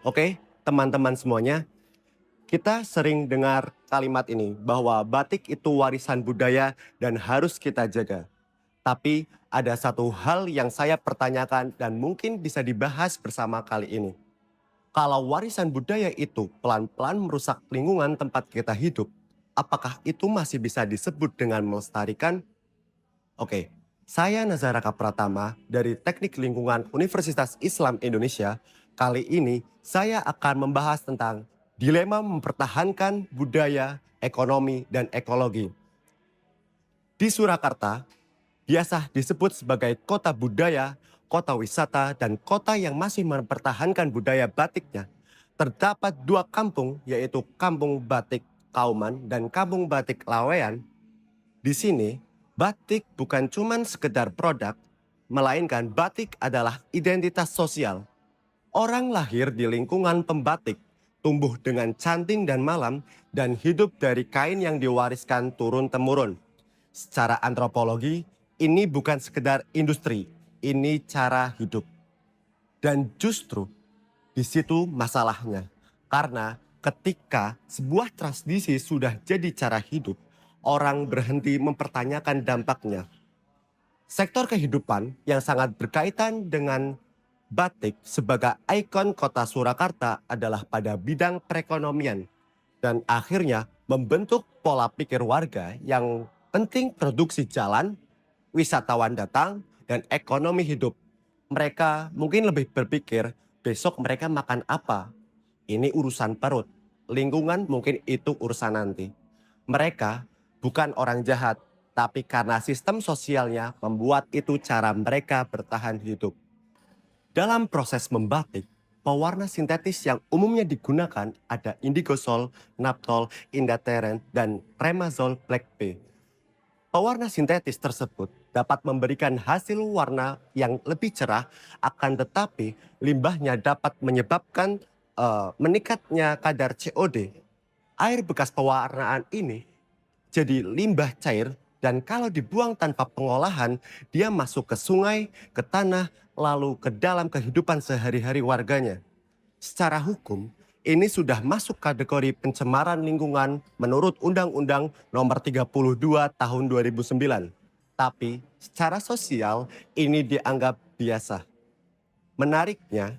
Oke, teman-teman semuanya, kita sering dengar kalimat ini bahwa batik itu warisan budaya dan harus kita jaga. Tapi ada satu hal yang saya pertanyakan dan mungkin bisa dibahas bersama kali ini. Kalau warisan budaya itu pelan-pelan merusak lingkungan tempat kita hidup, apakah itu masih bisa disebut dengan melestarikan? Oke, saya Nazaraka Pratama dari Teknik Lingkungan Universitas Islam Indonesia. Kali ini saya akan membahas tentang dilema mempertahankan budaya, ekonomi, dan ekologi. Di Surakarta, biasa disebut sebagai kota budaya, kota wisata, dan kota yang masih mempertahankan budaya batiknya. Terdapat dua kampung, yaitu Kampung Batik Kauman dan Kampung Batik Lawean. Di sini, batik bukan cuma sekedar produk, melainkan batik adalah identitas sosial. Orang lahir di lingkungan pembatik, tumbuh dengan canting dan malam, dan hidup dari kain yang diwariskan turun-temurun. Secara antropologi, ini bukan sekedar industri, ini cara hidup. Dan justru di situ masalahnya. Karena ketika sebuah tradisi sudah jadi cara hidup, orang berhenti mempertanyakan dampaknya. Sektor kehidupan yang sangat berkaitan dengan batik sebagai ikon kota Surakarta adalah pada bidang perekonomian dan akhirnya membentuk pola pikir warga yang penting produksi jalan, wisatawan datang, dan ekonomi hidup. Mereka mungkin lebih berpikir besok mereka makan apa. Ini urusan perut. Lingkungan mungkin itu urusan nanti. Mereka bukan orang jahat, tapi karena sistem sosialnya membuat itu cara mereka bertahan hidup. Dalam proses membatik, pewarna sintetis yang umumnya digunakan ada indigosol, naptol, indateren, dan remazol black P. Pewarna sintetis tersebut dapat memberikan hasil warna yang lebih cerah, akan tetapi limbahnya dapat menyebabkan meningkatnya kadar COD. Air bekas pewarnaan ini jadi limbah cair dan kalau dibuang tanpa pengolahan, dia masuk ke sungai, ke tanah, lalu ke dalam kehidupan sehari-hari warganya. Secara hukum, ini sudah masuk kategori pencemaran lingkungan menurut Undang-Undang Nomor 32 Tahun 2009. Tapi secara sosial ini dianggap biasa. Menariknya,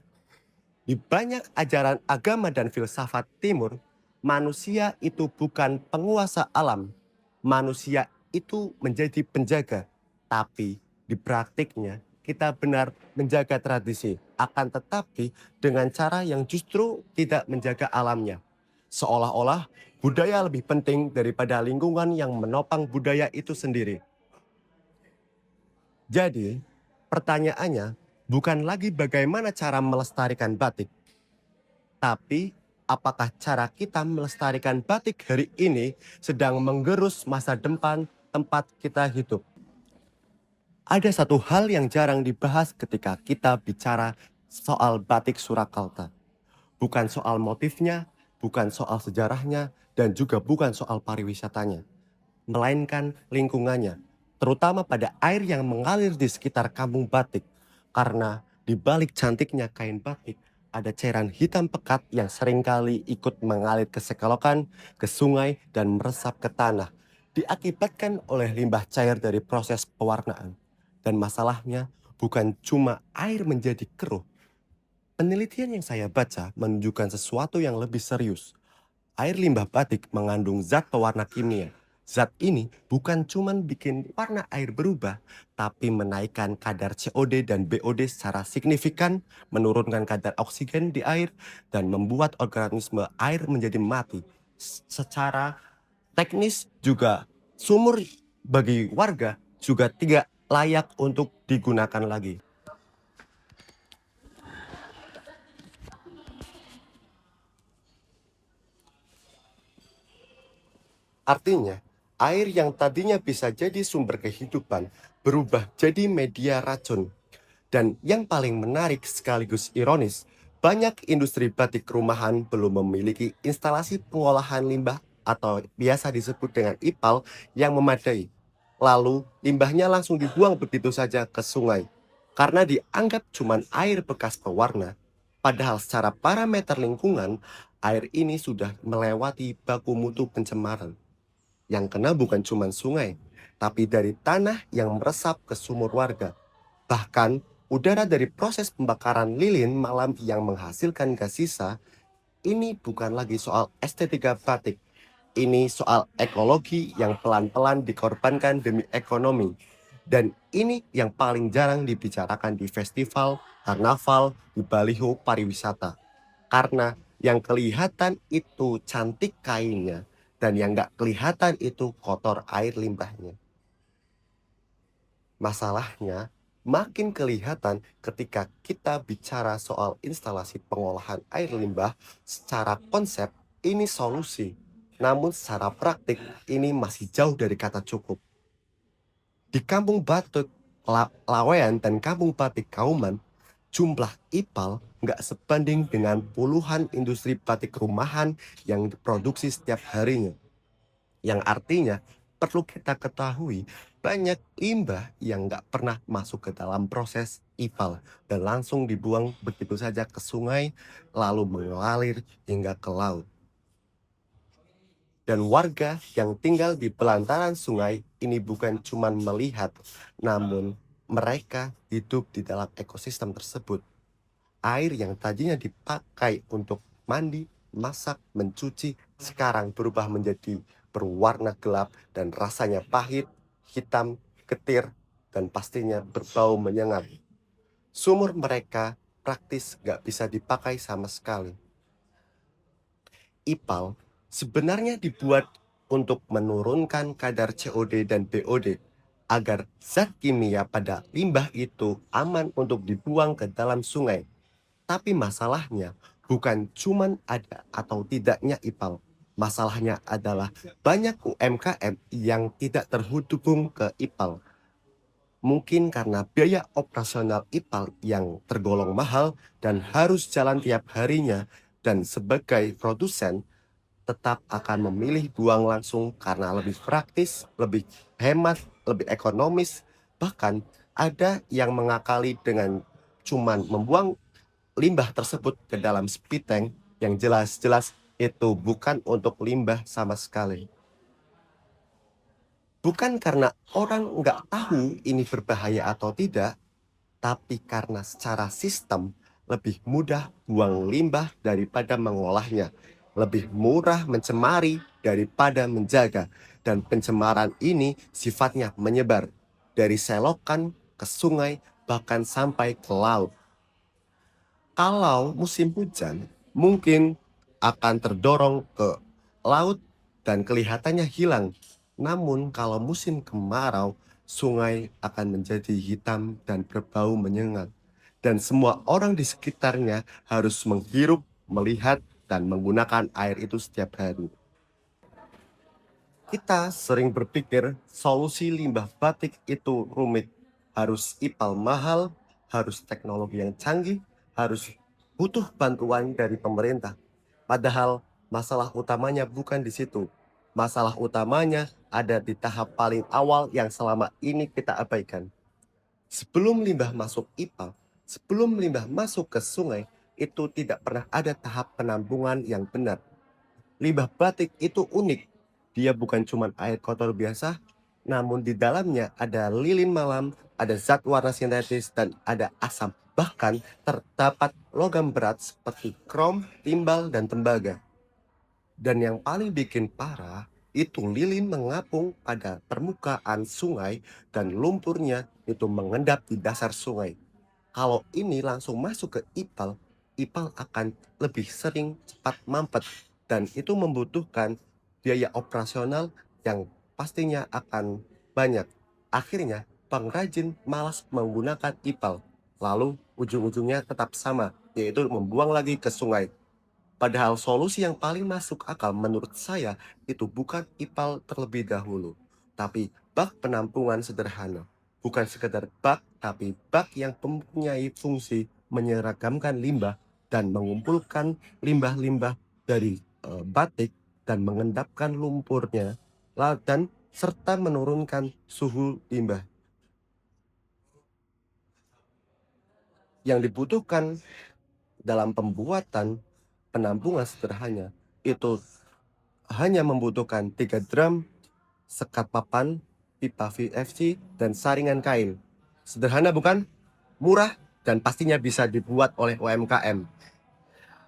di banyak ajaran agama dan filsafat timur, manusia itu bukan penguasa alam. Manusia itu menjadi penjaga. Tapi di praktiknya kita benar menjaga tradisi. Akan tetapi dengan cara yang justru tidak menjaga alamnya. Seolah-olah budaya lebih penting daripada lingkungan yang menopang budaya itu sendiri. Jadi pertanyaannya bukan lagi bagaimana cara melestarikan batik, tapi apakah cara kita melestarikan batik hari ini sedang menggerus masa depan tempat kita hidup. Ada satu hal yang jarang dibahas ketika kita bicara soal batik Surakarta. Bukan soal motifnya, bukan soal sejarahnya, dan juga bukan soal pariwisatanya. Melainkan lingkungannya, terutama pada air yang mengalir di sekitar kampung batik. Karena di balik cantiknya kain batik, ada cairan hitam pekat yang seringkali ikut mengalir ke selokan, ke sungai, dan meresap ke tanah. Diakibatkan oleh limbah cair dari proses pewarnaan. Dan masalahnya bukan cuma air menjadi keruh. Penelitian yang saya baca menunjukkan sesuatu yang lebih serius. Air limbah batik mengandung zat pewarna kimia. Zat ini bukan cuma bikin warna air berubah, tapi menaikkan kadar COD dan BOD secara signifikan, menurunkan kadar oksigen di air, dan membuat organisme air menjadi mati. Secara teknis juga sumur bagi warga juga tidak layak untuk digunakan lagi. Artinya, air yang tadinya bisa jadi sumber kehidupan berubah jadi media racun. Dan yang paling menarik sekaligus ironis, banyak industri batik rumahan belum memiliki instalasi pengolahan limbah atau biasa disebut dengan IPAL yang memadai. Lalu limbahnya langsung dibuang begitu saja ke sungai. Karena dianggap cuma air bekas pewarna, Padahal secara parameter lingkungan, air ini sudah melewati baku mutu pencemaran. Yang kena bukan cuma sungai, tapi dari tanah yang meresap ke sumur warga. Bahkan, udara dari proses pembakaran lilin malam yang menghasilkan gas sisa, ini bukan lagi soal estetika batik. Ini soal ekologi yang pelan-pelan dikorbankan demi ekonomi. Dan ini yang paling jarang dibicarakan di festival, karnaval, di baliho pariwisata. Karena yang kelihatan itu cantik kainnya, dan yang nggak kelihatan itu kotor air limbahnya. Masalahnya, makin kelihatan ketika kita bicara soal instalasi pengolahan air limbah secara konsep ini solusi. Namun secara praktik ini masih jauh dari kata cukup. Di Kampung Batik Lawean dan Kampung Batik Kauman, jumlah IPAL nggak sebanding dengan puluhan industri batik rumahan yang diproduksi setiap harinya. Yang artinya perlu kita ketahui banyak limbah yang nggak pernah masuk ke dalam proses IPAL dan langsung dibuang begitu saja ke sungai lalu mengalir hingga ke laut. Dan warga yang tinggal di pelantaran sungai ini bukan cuma melihat, namun mereka hidup di dalam ekosistem tersebut. Air yang tadinya dipakai untuk mandi, masak, mencuci, sekarang berubah menjadi berwarna gelap dan rasanya pahit, hitam, getir, dan pastinya berbau menyengat. Sumur mereka praktis gak bisa dipakai sama sekali. IPAL sebenarnya dibuat untuk menurunkan kadar COD dan BOD agar zat kimia pada limbah itu aman untuk dibuang ke dalam sungai. Tapi masalahnya bukan cuman ada atau tidaknya IPAL. Masalahnya adalah banyak UMKM yang tidak terhubung ke IPAL. Mungkin karena biaya operasional IPAL yang tergolong mahal dan harus jalan tiap harinya, dan sebagai produsen tetap akan memilih buang langsung karena lebih praktis, lebih hemat, lebih ekonomis. Bahkan ada yang mengakali dengan cuman membuang limbah tersebut ke dalam speed tank yang jelas-jelas itu bukan untuk limbah sama sekali. Bukan karena orang nggak tahu ini berbahaya atau tidak, tapi karena secara sistem lebih mudah buang limbah daripada mengolahnya. Lebih murah mencemari daripada menjaga. Dan pencemaran ini sifatnya menyebar dari selokan ke sungai bahkan sampai ke laut. Kalau musim hujan, mungkin akan terdorong ke laut dan kelihatannya hilang. Namun kalau musim kemarau, sungai akan menjadi hitam dan berbau menyengat. Dan semua orang di sekitarnya harus menghirup, melihat, dan menggunakan air itu setiap hari. Kita sering berpikir solusi limbah batik itu rumit. Harus IPAL mahal, harus teknologi yang canggih, harus butuh bantuan dari pemerintah. Padahal masalah utamanya bukan di situ. Masalah utamanya ada di tahap paling awal yang selama ini kita abaikan. Sebelum limbah masuk IPAL, sebelum limbah masuk ke sungai, itu tidak pernah ada tahap penampungan yang benar. Limbah batik itu unik. Dia bukan cuma air kotor biasa, namun di dalamnya ada lilin malam, ada zat warna sintetis, dan ada asam. Bahkan terdapat logam berat seperti krom, timbal, dan tembaga. Dan yang paling bikin parah, itu lilin mengapung pada permukaan sungai dan lumpurnya itu mengendap di dasar sungai. Kalau ini langsung masuk ke IPAL, IPAL akan lebih sering cepat mampet dan itu membutuhkan biaya operasional yang pastinya akan banyak. Akhirnya pengrajin malas menggunakan IPAL. Lalu ujung-ujungnya tetap sama, yaitu membuang lagi ke sungai. Padahal solusi yang paling masuk akal menurut saya itu bukan IPAL terlebih dahulu, tapi bak penampungan sederhana. Bukan sekedar bak, tapi bak yang mempunyai fungsi menyeragamkan limbah dan mengumpulkan limbah-limbah dari batik dan mengendapkan lumpurnya dan serta menurunkan suhu limbah. Yang dibutuhkan dalam pembuatan penampungan sederhana itu hanya membutuhkan 3 drum, sekat papan, pipa VFC, dan saringan kain. Sederhana bukan? Murah dan pastinya bisa dibuat oleh UMKM.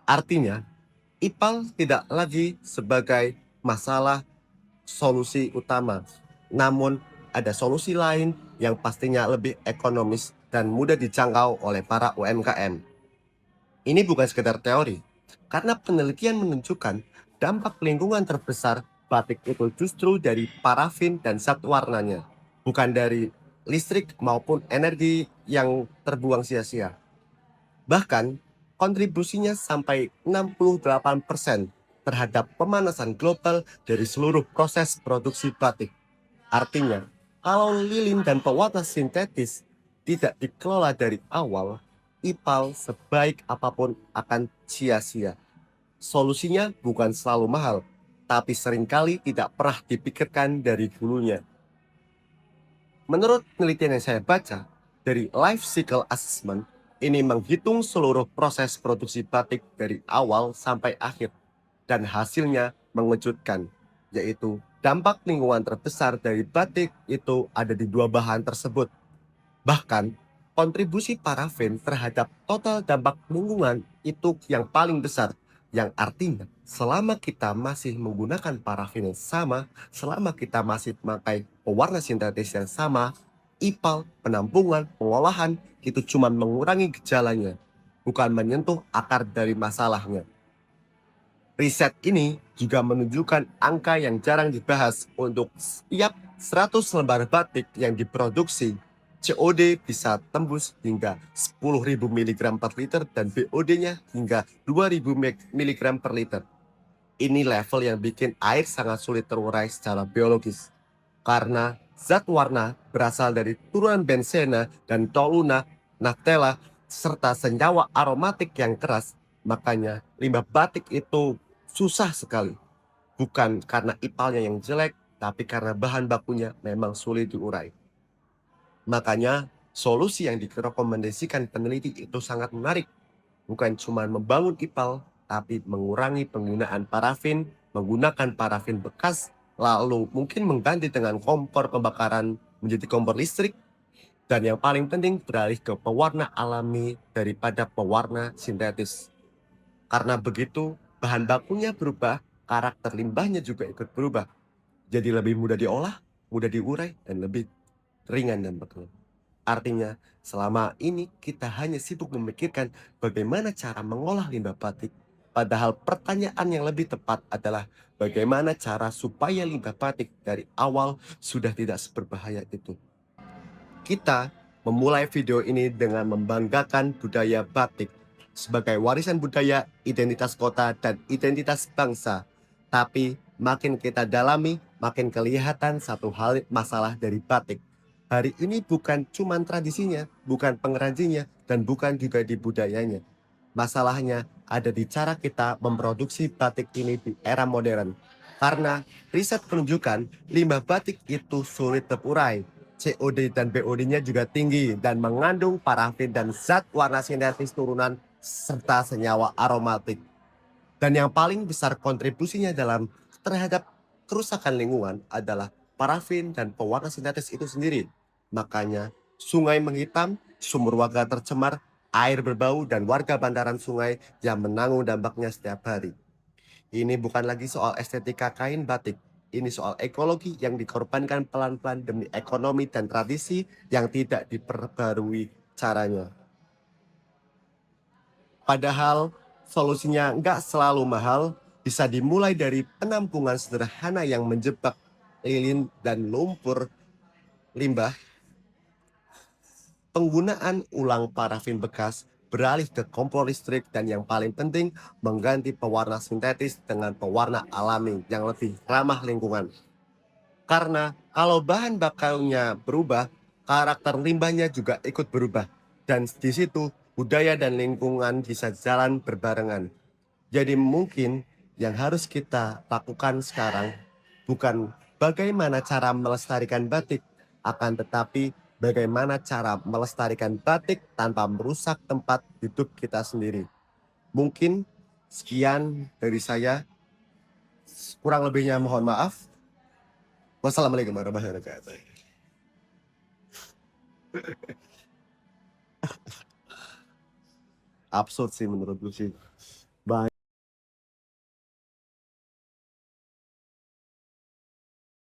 Artinya, IPAL tidak lagi sebagai masalah solusi utama, namun ada solusi lain yang pastinya lebih ekonomis dan mudah dijangkau oleh para UMKM. Ini bukan sekedar teori, karena penelitian menunjukkan dampak lingkungan terbesar batik itu justru dari parafin dan zat warnanya, bukan dari listrik maupun energi yang terbuang sia-sia. Bahkan, kontribusinya sampai 68% terhadap pemanasan global dari seluruh proses produksi batik. Artinya, kalau lilin dan pewarna sintetis tidak dikelola dari awal, IPAL sebaik apapun akan sia-sia. Solusinya bukan selalu mahal, tapi seringkali tidak pernah dipikirkan dari dulunya. Menurut penelitian yang saya baca, dari Life Cycle Assessment, ini menghitung seluruh proses produksi batik dari awal sampai akhir. Dan hasilnya mengejutkan, yaitu dampak lingkungan terbesar dari batik itu ada di dua bahan tersebut. Bahkan, kontribusi parafin terhadap total dampak lingkungan itu yang paling besar, yang artinya selama kita masih menggunakan parafin yang sama, selama kita masih memakai pewarna sintetis yang sama, IPAL, penampungan, pengolahan itu cuma mengurangi gejalanya, bukan menyentuh akar dari masalahnya. Riset ini juga menunjukkan angka yang jarang dibahas. Untuk setiap 100 lembar batik yang diproduksi, COD bisa tembus hingga 10.000 mg per liter dan BOD-nya hingga 2.000 mg per liter. Ini level yang bikin air sangat sulit terurai secara biologis. Karena zat warna berasal dari turunan bensena dan toluna, naftela, serta senyawa aromatik yang keras. Makanya limbah batik itu susah sekali. Bukan karena ipalnya yang jelek, tapi karena bahan bakunya memang sulit diurai. Makanya solusi yang direkomendasikan peneliti itu sangat menarik. Bukan cuma membangun ipal, tapi mengurangi penggunaan parafin, menggunakan parafin bekas, lalu mungkin mengganti dengan kompor pembakaran menjadi kompor listrik, dan yang paling penting beralih ke pewarna alami daripada pewarna sintetis. Karena begitu, bahan bakunya berubah, karakter limbahnya juga ikut berubah. Jadi lebih mudah diolah, mudah diurai, dan lebih ringan dampaknya. Artinya, selama ini kita hanya sibuk memikirkan bagaimana cara mengolah limbah batik, padahal pertanyaan yang lebih tepat adalah bagaimana cara supaya limbah batik dari awal sudah tidak seberbahaya itu. Kita memulai video ini dengan membanggakan budaya batik sebagai warisan budaya, identitas kota, dan identitas bangsa. Tapi makin kita dalami, makin kelihatan satu hal masalah dari batik. Hari ini bukan cuma tradisinya, bukan pengrajinnya, dan bukan juga di budayanya. Masalahnya ada di cara kita memproduksi batik ini di era modern. Karena riset menunjukkan limbah batik itu sulit terurai. COD dan BOD-nya juga tinggi dan mengandung parafin dan zat warna sintetis turunan serta senyawa aromatik. Dan yang paling besar kontribusinya dalam terhadap kerusakan lingkungan adalah parafin dan pewarna sintetis itu sendiri. Makanya sungai menghitam, sumur warga tercemar, air berbau, dan warga bantaran sungai yang menanggung dampaknya setiap hari. Ini bukan lagi soal estetika kain batik. Ini soal ekologi yang dikorbankan pelan-pelan demi ekonomi dan tradisi yang tidak diperbarui caranya. Padahal solusinya nggak selalu mahal, bisa dimulai dari penampungan sederhana yang menjebak lilin dan lumpur limbah, penggunaan ulang parafin bekas, beralih ke kompor listrik, dan yang paling penting mengganti pewarna sintetis dengan pewarna alami yang lebih ramah lingkungan. Karena kalau bahan bakarnya berubah, karakter limbahnya juga ikut berubah. Dan di situ budaya dan lingkungan bisa jalan berbarengan. Jadi mungkin yang harus kita lakukan sekarang bukan bagaimana cara melestarikan batik, akan tetapi bagaimana cara melestarikan batik tanpa merusak tempat hidup kita sendiri. Mungkin sekian dari saya. Kurang lebihnya mohon maaf. Wassalamualaikum warahmatullahi wabarakatuh. Absurd sih menurut gue sih.